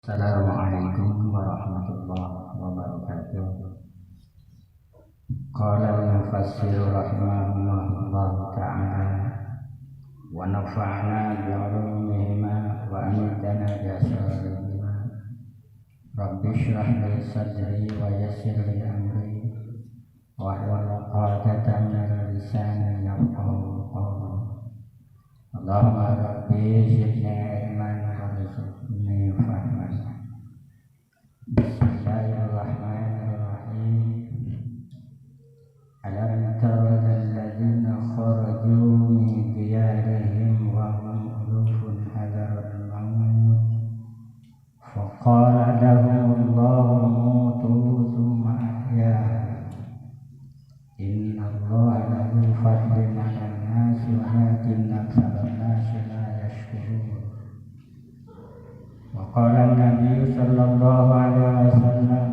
Assalamualaikum warahmatullahi wabarakatuh. Qala al-mufassir rahimahullah ta'ala wa nafa'ana bi'ulumihima wa amitana bi'asrarihima. Rabbi shrah li sadri wa yassir li amri wahlul 'uqdatam min lisani yafqahu qawli. Allahumma rabbi zidni ilman warzuqni fahman. Bismillahirrahmanirrahim. Alam tara alladzina kharaju min diyarihim wa hum ulufun hadaral maut faqala lahumullahu mutu thumma ahyahum. Innallaha lahu fadlun 'alan nasi walakinna aktsaran nasi la yashkurun. Wa qala an-nabiy sallallahu alaihi wasallam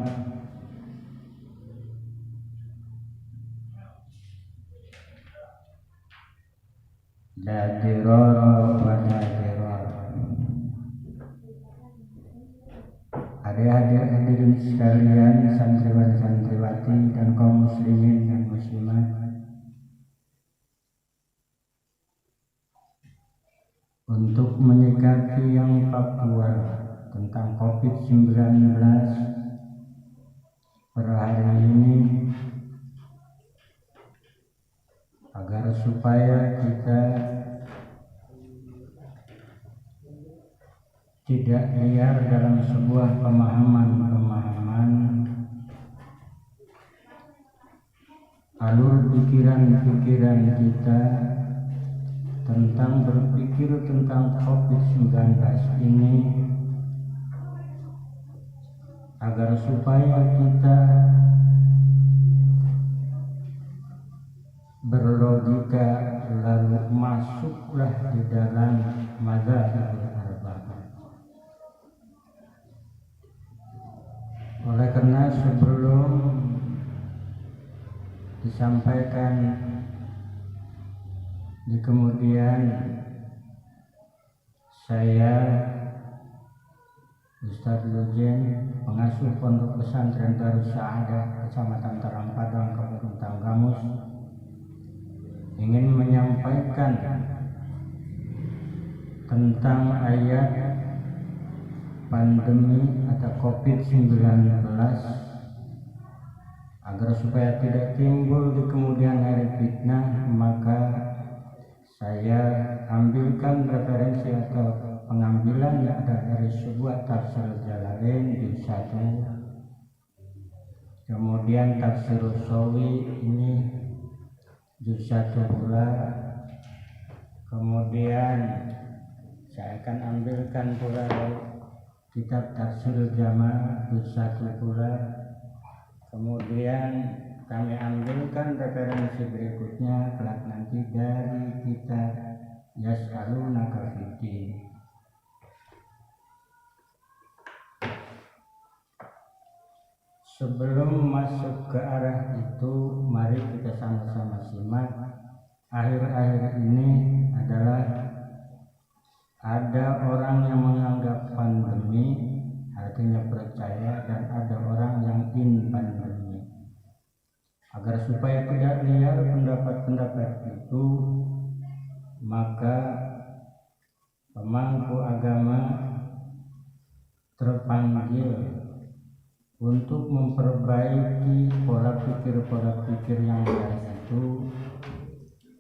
la dirara wa la dirara. Adik-adik hadirin sekalian, santriwan santriwati dan kaum muslimin dan muslimat, untuk menyikapi yang faktual tentang COVID-19 per hari ini, agar supaya kita tidak liar dalam sebuah pemahaman alur pikiran-pikiran kita tentang berpikir tentang COVID-19 ini, agar supaya kita berlogika lalu masuklah di dalam madzhabul arba'ah. Oleh karena sebelum disampaikan di kemudian, saya Ustaz Lujen, pengasuh Pondok Pesantren Darus Sa'adah, Kecamatan Tarangpadang, Kabupaten Tanggamus, ingin menyampaikan tentang ayat pandemi atau COVID-19 agar supaya tidak timbul di kemudian hari fitnah. Maka saya ambilkan referensi atau pengambilan yang ada dari sebuah tafsir Jalalain juz 1, kemudian tafsir Sawi ini juz 1 pula, kemudian saya akan ambilkan pula kitab tafsir Jama' juz 1 pula, kemudian kami ambilkan referensi berikutnya kelak nanti dari kitab Yas'alunaka Fiddin. Sebelum masuk ke arah itu, mari kita sama-sama simak. Akhir-akhir ini adalah ada orang yang menganggap pandemi artinya percaya, dan ada orang yang in pandemi. Agar supaya tidak liar pendapat-pendapat itu, maka pemangku agama terpanggil untuk memperbaiki pola pikir yang baik itu,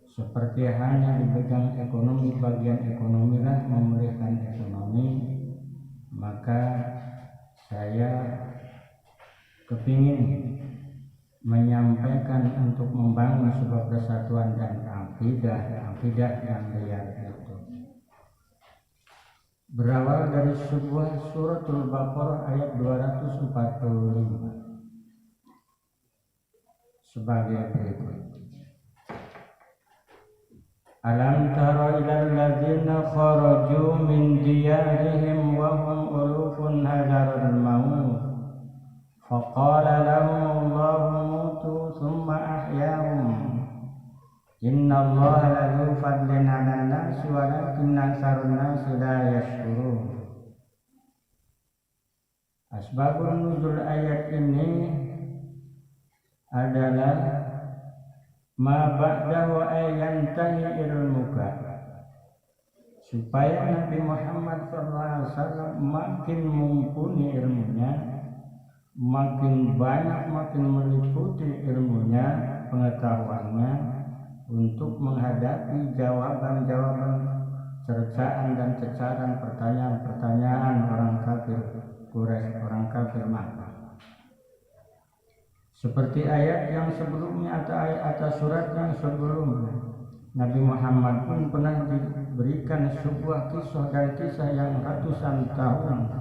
seperti hanya dipegang ekonomi, bagian ekonomi lah, memulihkan ekonomi. Maka saya kepingin menyampaikan untuk membangun sebuah persatuan dan akidah yang liar itu. Berawal dari sebuah suratul Baqarah ayat 245 sebagai berikut. Alam tara ilal ladzina kharaju min diyarihim wa hum ulufun hadaral maut faqala lahumullahu mutu thumma ahyahum. Innallaha lahu fadlun 'alan nasi walakinna aktsarun nasi la yashkurun. Asbabun nuzul ayat ini adalah ma ba'dahu ayantahi ilmuka, supaya Nabi Muhammad SAW makin mumpuni ilmunya, makin banyak, makin meliputi ilmunya, pengetahuannya, untuk menghadapi jawaban-jawaban cercaan dan cecaran pertanyaan-pertanyaan orang kafir Quraisy, orang kafir Makkah. Seperti ayat yang sebelumnya atau ayat atas surat yang sebelumnya, Nabi Muhammad pun pernah diberikan sebuah kisah dan kisah yang ratusan tahun.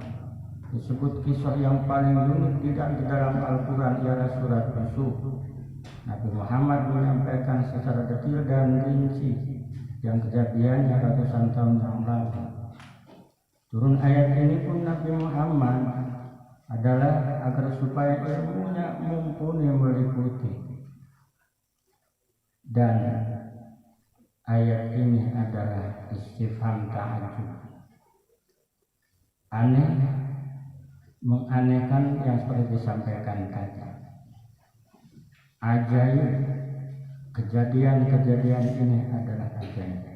Disebut kisah yang paling unik di dalam Al-Quran ialah surat Yusuf. Nabi Muhammad menyampaikan secara detail dan rinci yang kejadian ratusan tahun yang lalu. Turun ayat ini pun Nabi Muhammad adalah agar supaya ilmunya mumpuni meliputi. Dan ayat ini adalah istifham ta'ajjub, aneh, menganehkan yang seperti disampaikan tadi. Ajaib, kejadian-kejadian ini adalah ajaib.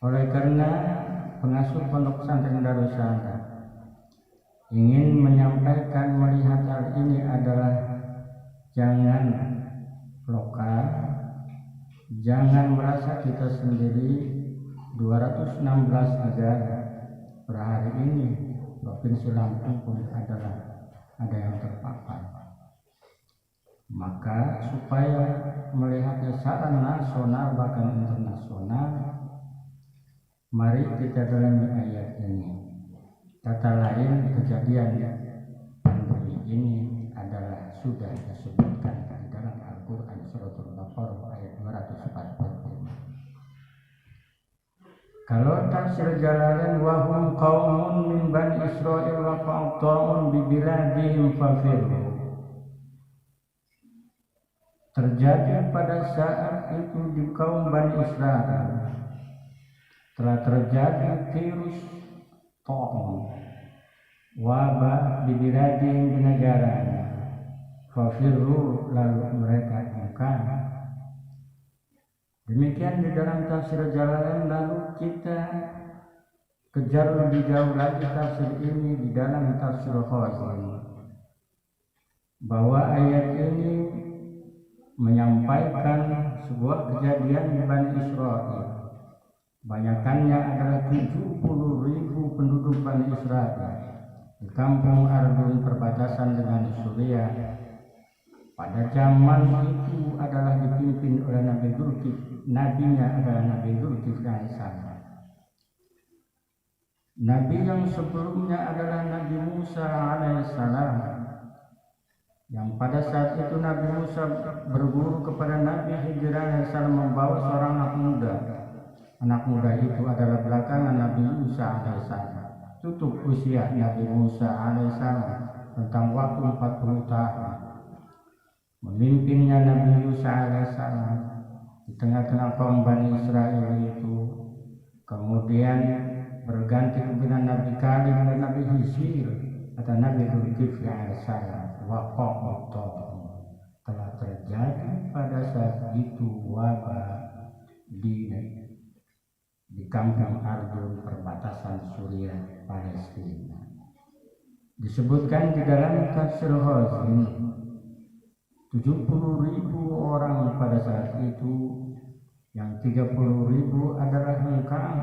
Oleh karena pengasuh pondok pesantren Darussalam ingin menyampaikan melihat hal ini adalah jangan lokal, jangan merasa kita sendiri. 216 negara per hari ini Provinsi Lampung pun adalah ada yang terpapar. Maka supaya melihatnya secara nasional bahkan internasional, mari kita dalami ayat ini. Kata lain, kejadian pandemi ini adalah sudah disebutkan di dalam Al-Quran surat Al-Baqarah ayat 245. Kalau tafsir Jalalain, wa hum qaumun min bani Israil wa qa'ta'un bi biladihim fafirru, terjadi pada saat itu di kaum Bani Israel telah terjadi virus ta'un, wabah di biladihim, di negaranya, fafirru, lalu mereka engkang. Demikian di dalam tafsir Jalalain. Lalu kita kejar lebih jauh lagi tafsir ini di dalam tafsir Khazin, bahwa ayat ini menyampaikan sebuah kejadian di Bani Israel. Banyakannya adalah 70.000 penduduk Bani Israel di kampung Ardun perbatasan dengan Suriah. Pada zaman itu adalah dipimpin oleh Nabi Dzulkifl, nabinya adalah Nabi Dzulkifl alaihissalam. Nabi yang sebelumnya adalah Nabi Musa alaihissalam, yang pada saat itu Nabi Musa berguru kepada Nabi Khidir alaihissalam membawa seorang anak muda. Anak muda itu adalah belakangan Nabi Musa alaihissalam. Tutup usia Nabi Musa alaihissalam tentang waktu 40 tahun. Memimpinnya Nabi Musa alaihissalam di tengah-tengah kaum Bani Israel itu. Kemudian berganti pimpinan Nabi Kalim dan Nabi Hisir atau Nabi Dzulkifl alaihissalam. Waqa'at telah terjadi pada saat itu wabah di kampung Ardun perbatasan Suriah Palestina. Disebutkan di dalam tafsir Khazin, 70.000 orang pada saat itu, yang 30.000 adalah hengkang,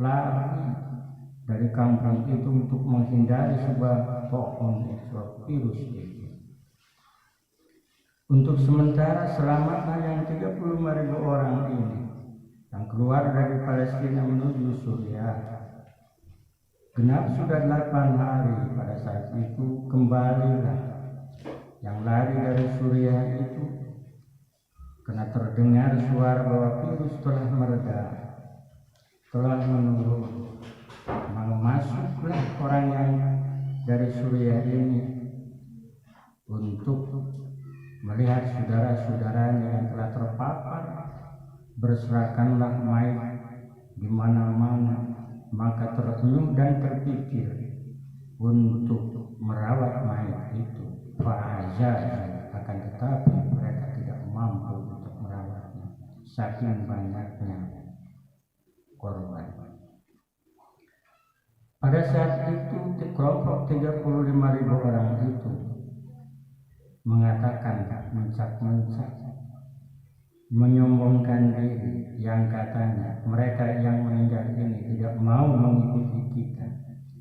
lari dari kampung itu untuk menghindari sebuah ta'un, virus itu. Untuk sementara selamatlah yang 35.000 orang ini yang keluar dari Palestina menuju Suriah. Genap sudah 8 hari pada saat itu, kembalilah yang lari dari Suriah itu karena terdengar suara bahwa virus telah mereda, telah menurun. Maka masuklah orang yang dari Suriah ini untuk melihat saudara-saudaranya yang telah terpapar. Berserakanlah mayat di mana-mana, maka terenyuh dan terpikir, untuk merawat mayat itu. Fa'aza, akan tetapi mereka tidak mampu untuk merawatnya saking banyaknya korban. Pada saat itu kelompok 35.000 orang itu mengatakan mencak-mencak, menyombongkan diri, yang katanya mereka yang meninggal ini tidak mau mengikuti kita,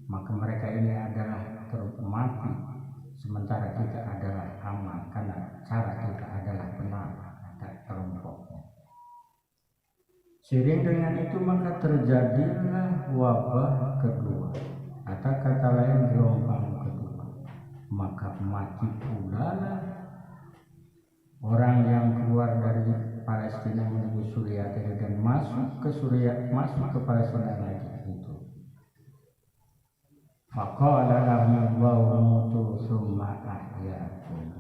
maka mereka ini adalah terus mati, sementara kita adalah aman karena cara kita adalah benar, kata kelompoknya. Seiring dengan itu maka terjadilah wabah kedua, atau kata lain gelombang kedua. Maka mati pula orang yang keluar dari Palestina menuju Suriah dan masuk ke Palestina lagi itu. Faqala lahumullahu mutu summa ahyakum.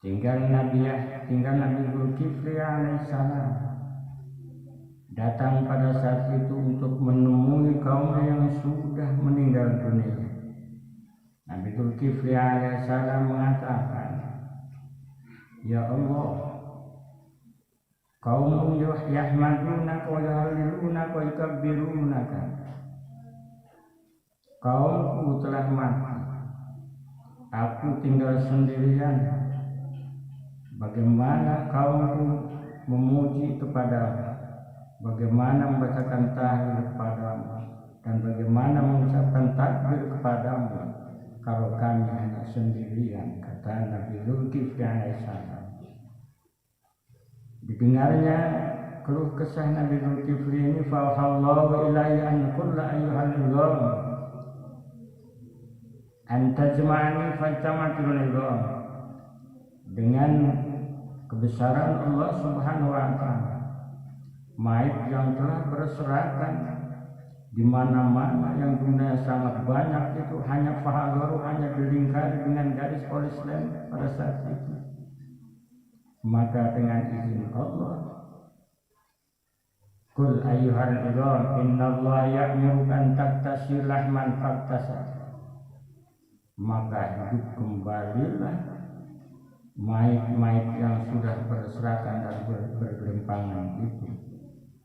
Tinggal Nabi Zulkifli alaihissalam datang pada saat itu untuk menemui kaum yang sudah meninggal dunia. Nabi Zulkifli alaihissalam mengatakan, ya Allah, kaum yahmadunaka wa yuhallilunaka wa yukabbirunaka. Kaumku telah mati, aku tinggal sendirian. Bagaimana kaumku memuji kepadamu, bagaimana membacakan tahlil kepadamu, dan bagaimana mengucapkan takbir kepadamu kalau kami hanya sendirian, kata Nabi Zulkifli alaihissalam. Didengarnya keluh kesah Nabi Zulkifli ini, fa'allahu ilaihi an kulla ayyuhal idham an tajma'ani fajtamatul idham. Dengan kebesaran Allah subhanahu wa ta'ala, mayat yang telah berserakan di mana-mana yang jumlahnya sangat banyak itu hanya dilingkari dengan garis polis lem pada saat itu. Maka dengan izin Allah, Qul ayyuhal idham innallaha ya'muru an taktasilu lahman faktasab. Maka hidup kembalilah mayat-mayat yang sudah berserakan dan bergelimpangan itu,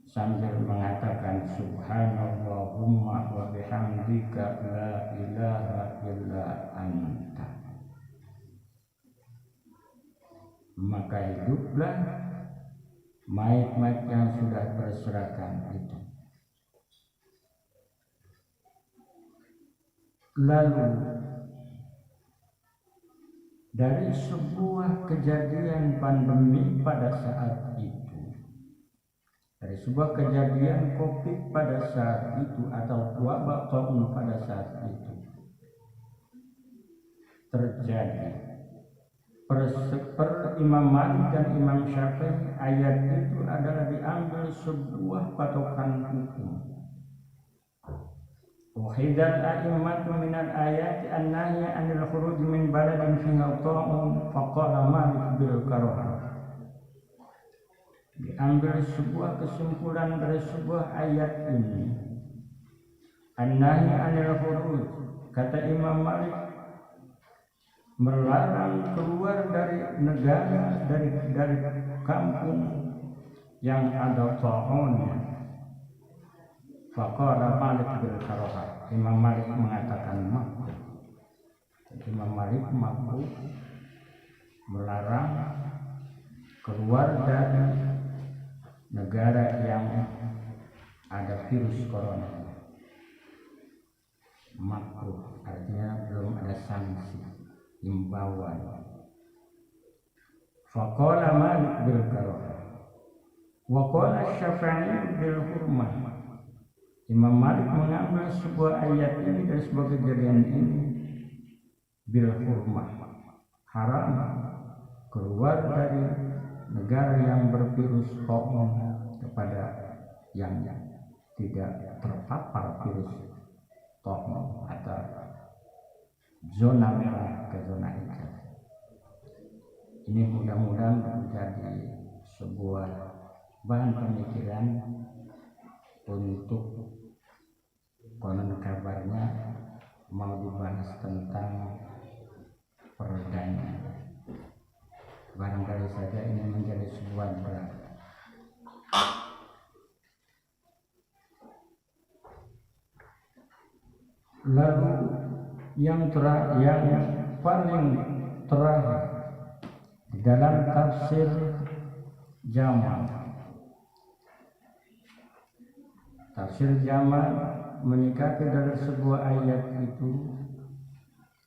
sambil mengatakan subhanallahumma wa bihamdika la ilaha illa anta. Maka hiduplah mayat-mayat yang sudah berserakan itu. Lalu dari sebuah kejadian pandemi pada saat itu, dari sebuah kejadian COVID pada saat itu atau wabah taun pada saat itu, terjadi per Imam Malik dan Imam Syafi'i, ayat itu adalah diambil sebuah patokan hukum. Wahidal a'immatu minal ayati an-nahya anil khuruj min baladin fiha ta'un faqala Malik bil karahah. Diambil sebuah kesimpulan dari sebuah ayat ini, an-nahya anil khuruj, kata Imam Malik, melarang keluar dari negara, dari kampung yang ada ta'unnya. Faqala Malik bil karahah. Imam Malik mengatakan makruh. Imam Malik makruh melarang keluar dari negara yang ada virus corona. Makruh artinya belum ada sanksi, himbauan. Faqala Malik bil karahah wa qala Syafi'i bil hurmah. Imam Malik mengambil sebuah ayat ini dari sebuah kejadian ini bil hurmah, haram keluar dari negara yang bervirus corona kepada yang tidak terpapar virus corona atau zona merah ke zona hijau. Ini mudah-mudahan menjadi sebuah bahan pemikiran untuk konon kabarnya mau dibahas tentang perdana. Barangkali saja ini menjadi sebuah berat. Lalu yang paling terakhir di dalam tafsir Jamal. Tafsir Jamal menyikapi dari sebuah ayat itu,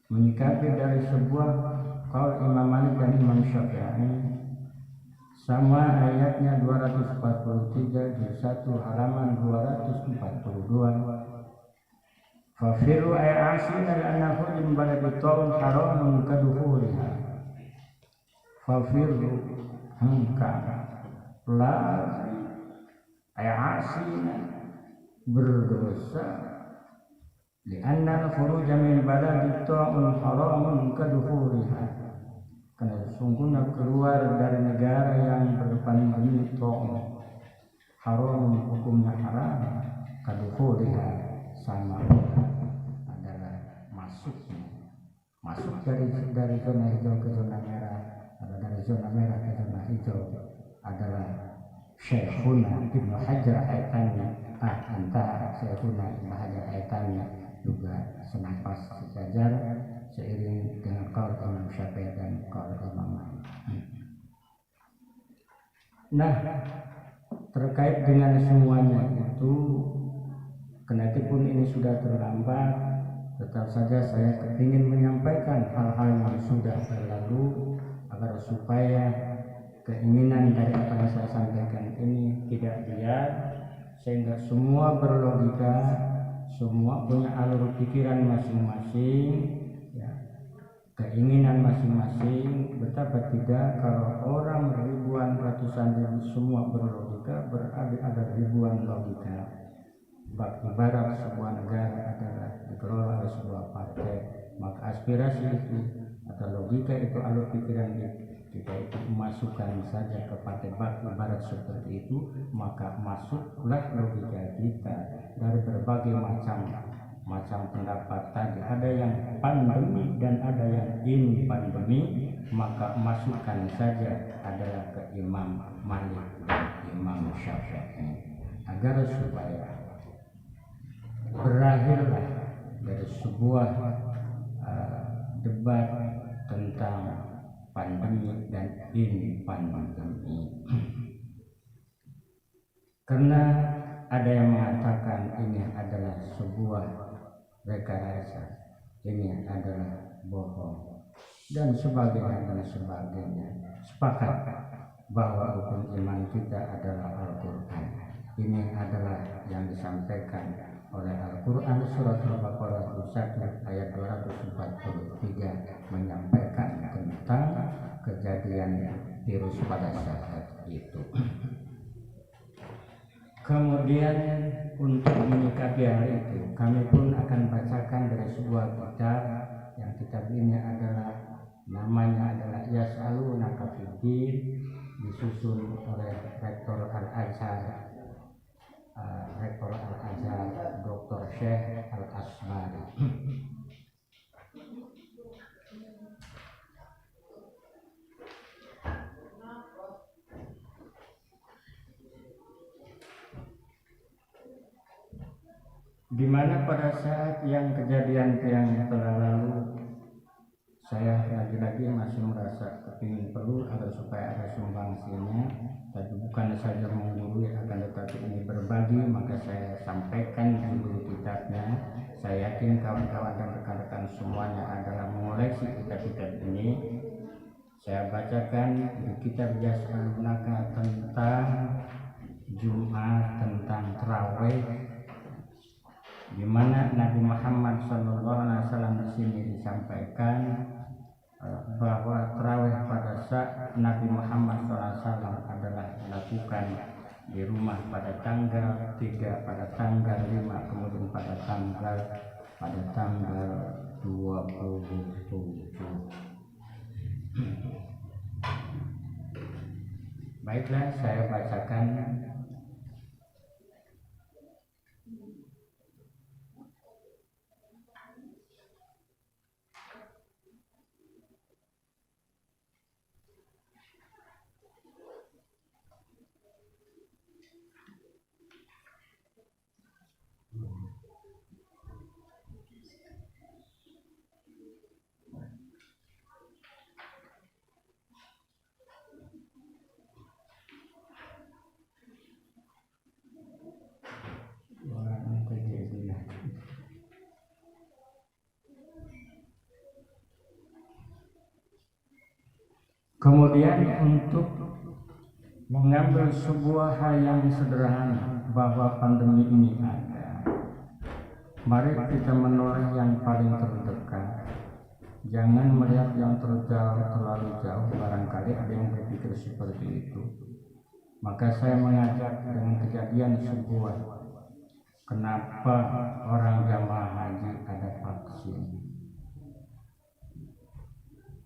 menyikapi dari sebuah qaul Imam Malik dan Imam Syafi'i, sama ayatnya 243 juz 1 halaman 242. Fafiru ay'asin al-annahu min baladi ta'un haramun kaduhuriha. Fafiru hangka lari ay'asin berdosa li'anna al-khuruja min baladi ta'un haramun kaduhuriha, karena sesungguhnya keluar dari negara yang berpandemi ta'un haram, hukumnya haram, kaduhuriha sama adalah masuk dari zona hijau ke zona merah, atau dari zona merah ke zona hijau adalah Syekhuna Ibnu Hajar Haytami. Antara Syekhuna Ibnu Hajar Haytami juga senapas sejajar seiring dengan qaul Imam Syafi'i dan qaul Imam Malik. Nah, terkait dengan semuanya itu, kenatipun ini sudah terlambat, tetap saja saya kepingin menyampaikan hal-hal yang sudah berlalu agar supaya keinginan dari apa yang saya sampaikan ini tidak liar, sehingga semua berlogika, semua punya alur pikiran masing-masing, ya, keinginan masing-masing. Betapa tidak kalau orang ribuan, ratusan ribu semua berlogika, berarti ada ribuan logika. Ibarat sebuah negara adalah dikelola oleh sebuah partai, maka aspirasi itu atau logika itu, alur pikiran kita itu masukkan saja ke partai. Ibarat seperti itu, maka masuklah logika kita dari berbagai macam pendapat tadi. Ada yang pandemi dan ada yang in pandemi, maka masukkan saja adalah ke Imam Malik dan Imam Syafi'i, agar supaya berakhirlah dari sebuah debat tentang pandemi dan in pandemi. Karena ada yang mengatakan ini adalah sebuah rekayasa, ini adalah bohong, dan sebagainya. Sepakat bahwa hukum iman kita adalah Al-Quran. Ini adalah yang disampaikan oleh Al-Quran surat Al-Baqarah 1 ayat 243, menyampaikan tentang kejadian virus pada saat itu. Kemudian untuk menyikapi hal itu, kami pun akan bacakan dari sebuah kitab, yang kitab ini adalah namanya adalah Yas'alunaka Fiddin, disusun oleh Rektor Al-Azhar Dr. Syekh Al-Asbari. Di mana pada saat yang kejadian yang telah lalu, saya lagi-lagi masih merasa kepingin perlu agar supaya ada sumbangsinya, tapi bukan saja menggurui, akan tetapi ini berbagi. Maka saya sampaikan dulu kitabnya. Saya yakin kawan-kawan dan rekan-rekan semuanya adalah mengoleksi kitab-kitab ini. Saya bacakan di kitab Yas'alunaka tentang Jumat, tentang Tarawih, di mana Nabi Muhammad SAW di sini disampaikan bahwa tarawih pada saat Nabi Muhammad SAW adalah dilakukan di rumah pada tanggal 3, pada tanggal 5, kemudian pada tanggal 27. Baiklah, saya bacakan. Kemudian untuk mengambil sebuah hal yang sederhana bahwa pandemi ini ada, mari kita menoleh yang paling terdekat. Jangan melihat yang terlalu jauh, barangkali ada yang berpikir seperti itu. Maka saya mengajak dengan kejadian sebuah, kenapa orang jamaah haji ada vaksin.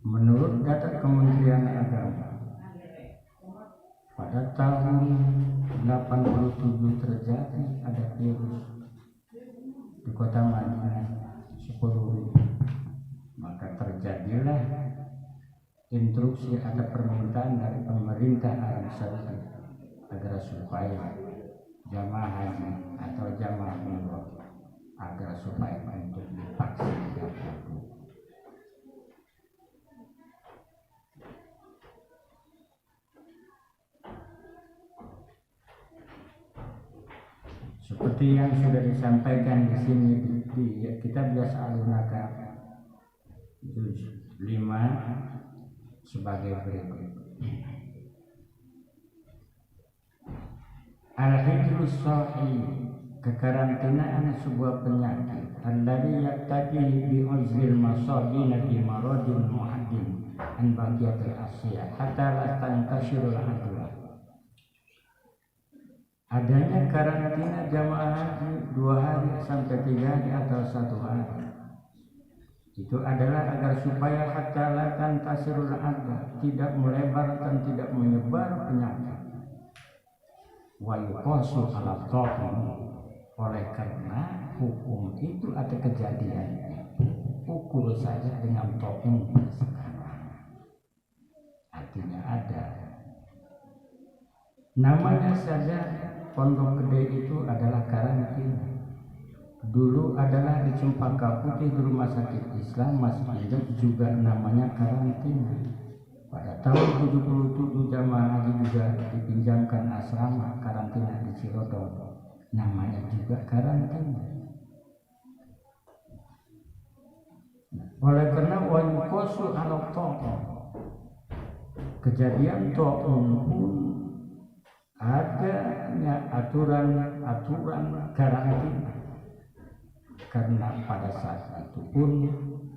Menurut data Kementerian Agama, pada tahun 87 terjadi ada virus di kota Madinah 10.000. Maka terjadilah instruksi atau permintaan dari pemerintah Arab Saudi agar supaya jamaah haji atau jamaah umroh agar supaya untuk divaksin dahulu. Seperti yang sudah disampaikan di sini di kitab Jasa Al-Nakab juz 5 sebagai berikut. Al-hijrus sahih, kekarantinaan sebuah penyakit alladhi yaktadi bi uzlil masabina bi maradin mu'addin an baqiyatil asya hatta la tankashirul adwa. Adanya karantina jamaah haji 2 hari sampai 3 hari atau 1 hari, itu adalah agar supaya hatta la tankashirul adwa, tidak melebar dan tidak menyebar penyakit. Wa yuqasu ala taqim, oleh karena hukum itu atau kejadiannya ukur saja dengan taqim sekarang. Artinya ada namanya saja. Pondok Gede itu adalah karantina. Dulu adalah di Cempaka Putih di Rumah Sakit Islam Mas Panjang juga namanya karantina. Pada tahun 77 jamaah haji juga dipinjamkan asrama karantina di Cirodong, namanya juga karantina. Oleh karena wayukosu ala to'um, kejadian to'um pun adanya aturan karantina, karena pada saat itu pun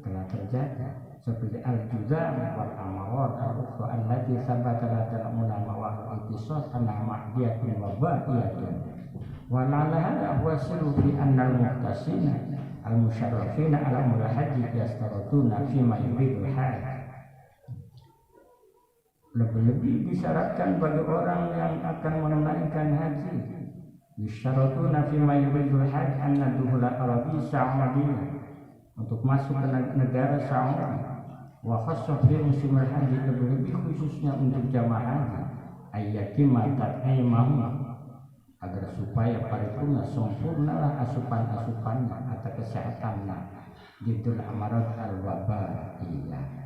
telah terjadi seperti al-juzam wal amarat al-ukhra allati sabata lana ulama wa al-ittisas anna mahdiyatun wa ba'iyatun wa la'alla wasilu bi anna al-muhtasina al-musharrafina ala al-hajji yastaratuna fi ma yuridul hajj. Lebih-lebih disyaratkan bagi orang yang akan menunaikan haji, disyaratuna fi ma yuridul hajj anna dukhula arabi sa'madiyah, untuk masuk ke negara Saudi, wa khassah fi musimul haji, lebih khususnya untuk jamaah haji, ayyatimma tat'imahum, agar supaya paripurna sempurnalah asupan-asupannya atau kesehatannya, jidul amarat al-wabaiyah,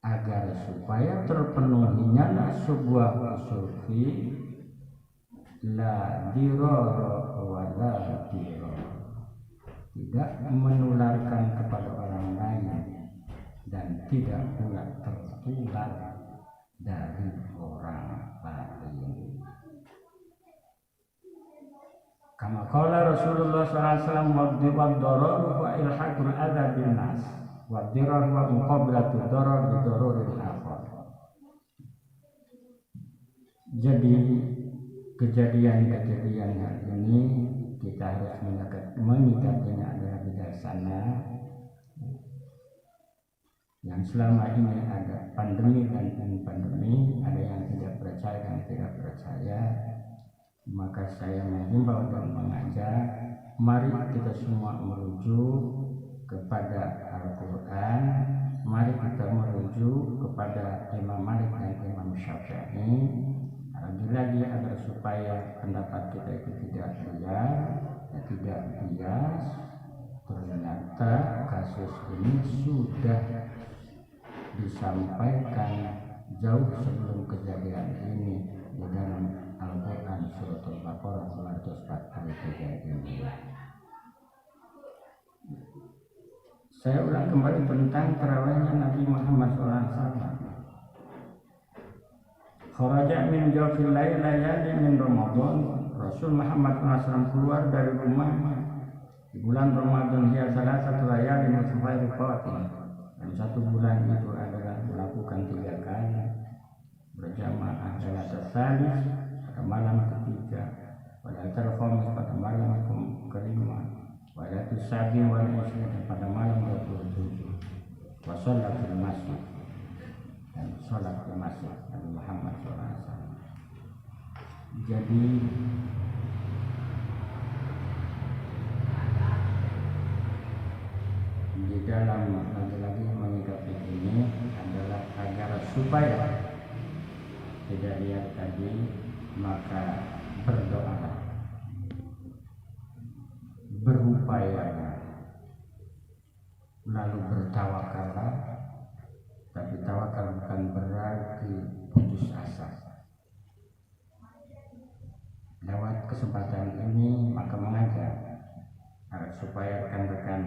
agar supaya terpenuhinya sebuah usul fi la dirara wa la dirara, tidak menularkan kepada orang lain dan tidak pula tertular dari orang lain. Kama qala Rasulullah SAW, wa ilhaqul adza bin nas wa dirar wa muqabalatu darar bi daruril akhar. Jadi kejadian-kejadian hari ini kita harus menyikapinya adalah bijaksana. Yang selama ini ada pandemi dan pandemi, ada yang tidak percaya dan tidak percaya, maka saya menghimbau dan mengajak, mari kita semua merujuk kepada Al-Quran, mari kita merujuk kepada Imam Malik dan Imam Syafi'i, lagi agar supaya pendapat kita itu tidak liar dan tidak bias. Ternyata kasus ini sudah disampaikan jauh sebelum kejadian ini di dalam Al-Quran surat Al-Baqarah 243 ini. Saya ulang kembali tentang terawihnya Nabi Muhammad SAW. Kharaja min jawfil layali min Ramadan. Rasul Muhammad SAW keluar dari rumahnya di bulan Ramadan, dia salah satu layali mutafarriqatin, dan satu bulan itu adalah melakukan 3 kali berjamaah salat salis pada malam ketiga, pada al-khamis pada malam kelima, pada sabi wal isya pada malam 27, wa sholat di masjid, dan sholat di masjid Nabi Muhammad SAW. Jadi di dalam lagi-lagi menyikapi ini adalah agar supaya tidak lihat tadi, maka berdoa, berupaya, lalu bertawakallah. Tapi tawakal bukan berarti putus asa. Lewat kesempatan ini maka mengajak agar supaya rekan-rekan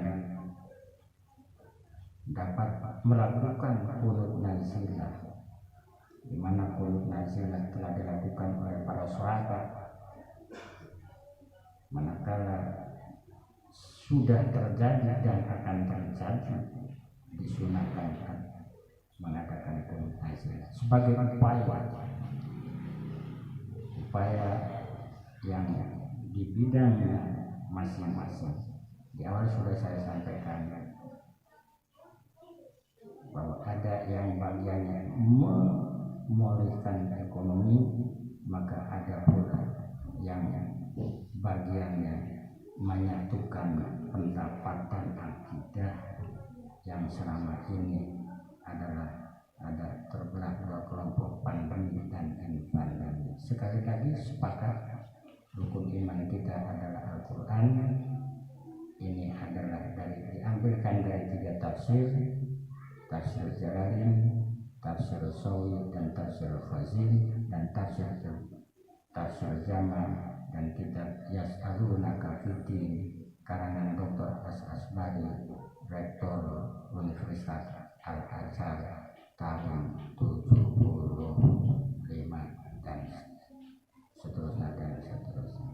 dapat melakukan qunut nazilah, di mana qunut nazilah telah dilakukan oleh para sahabat manakala sudah terjadi dan akan terjadi, disunahkan mengatakan qunut nazilah sebagai upaya yang di bidangnya masing-masing. Di awal sudah saya sampaikan bahwa ada yang bagiannya memulihkan ekonomi, maka ada pula yang bagiannya menyatukan pendapatan akidah yang selama ini adalah ada terbelah 2 kelompok, pandemi dan pandemi. Sekali lagi sepakat rukun iman kita adalah Al-Quran. Ini adalah diambilkan dari 3 tafsir, tafsir Jalalain, tafsir Sawi, dan tafsir Fazil, dan tafsir Jamal, dan kitab Yas'alunaka Fiddin karangan Dr. Asbari, Rektor Universitas Al-Azhar tahun 75 dan seterusnya.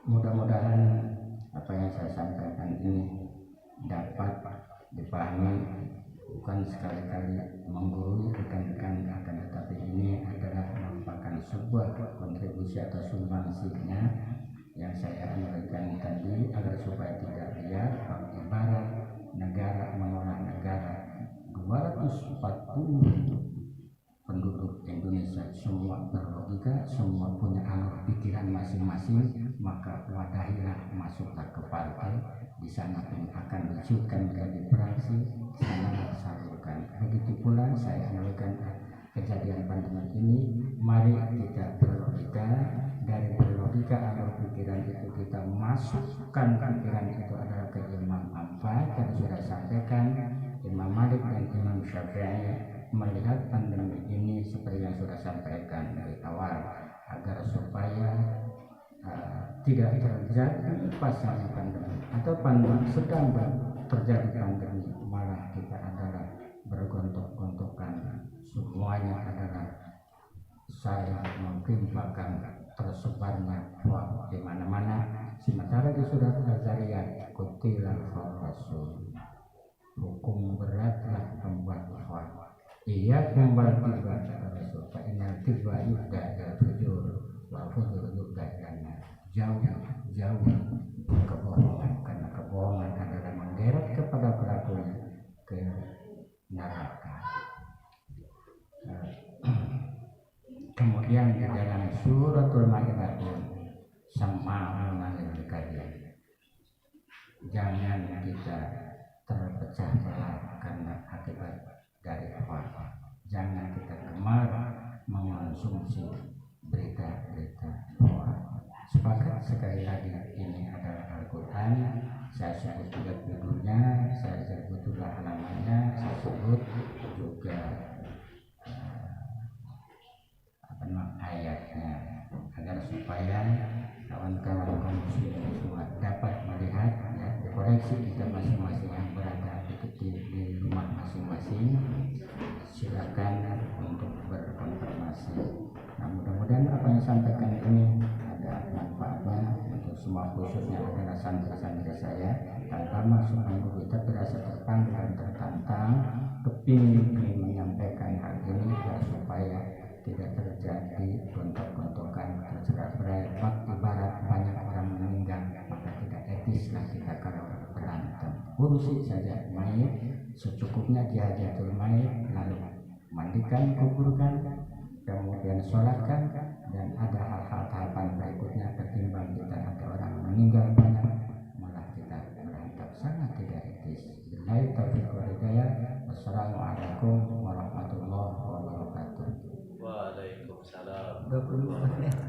Mudah-mudahan apa yang saya sampaikan ini dapat dipahami, bukan sekali-kali menggurui rekan-rekan, akan tetapi ini adalah merupakan sebuah kontribusi atau sumbangsinya yang saya berikan tadi, agar supaya tidak lihat ibarat negara mengolah negara 240 penduduk Indonesia semua berlogika, semua punya alur pikiran masing-masing, maka wadahilah, masuklah ke partai, di sana pun akan diwujudkan menjadi praksi, di sana salurkan. Begitu pula saya analogikan kejadian pandemi ini, mari kita berlogika, dari berlogika alur pikiran itu kita masukkan pikiran itu adalah ke Imam Ahmad, yang sudah sampaikan Imam Malik dan Imam Syafi'i melihat pandemi ini seperti yang sudah sampaikan dari awal, agar supaya tidak terjadi pasang pandemi atau pandemi sedang terjadi pandemi, malah kita adalah bergontok-gontokan, semuanya adalah saling mengtimpakan tersebarnya hoax di mana-mana. Sementara di surat Al-Zariyat, Qutilal Rasul, hukum beratlah membuat hoax. Ia kembali tiba kata Rasul, fa inna tiba yubda ila fujur wa fujur yubda ila jauh kebohongan, karena kebohongan adalah menggeret kepada pelakunya ke neraka. Kemudian di dalam suratul Maidah pun sama'una lil kadhib, jangan kita terpecah belah karena akibat dari apa. Jangan kita gemar mengonsumsi berita-berita hoax. Sepakat sekali lagi, ini adalah Al-Quran. Saya sebut juga judulnya, saya sebut juga halamannya, saya sebut juga ayatnya, agar supaya kawan-kawan kaum muslimin semua dapat melihat, ya, dikoreksi kita masing-masing yang berada di rumah masing-masing. Silakan untuk berkonfirmasi. mudah-mudahan apa yang disampaikan ini ada manfaatnya untuk semua, khususnya adalah santri-santri saya, tanpa masuk guru tapi rasa terpanggil dan tertantang kepingin menyampaikan hal ini ya, supaya tidak terjadi gontok-gontokan tercerai-berai. Ibarat banyak orang meninggal, maka tidak etislah kita kalau berantem. Urusi saja mayit secukupnya, jahajatul mayit, lalu mandikan, kuburkan, kemudian sholatkan, dan ada hal-hal tahapan berikutnya. Ketimbang kita ada orang meninggal banyak malah kita berantem, sangat tidak etis. Billahi taufiq wal hidayah. Wassalamualaikum warahmatullahi wabarakatuh. Waalaikumsalam.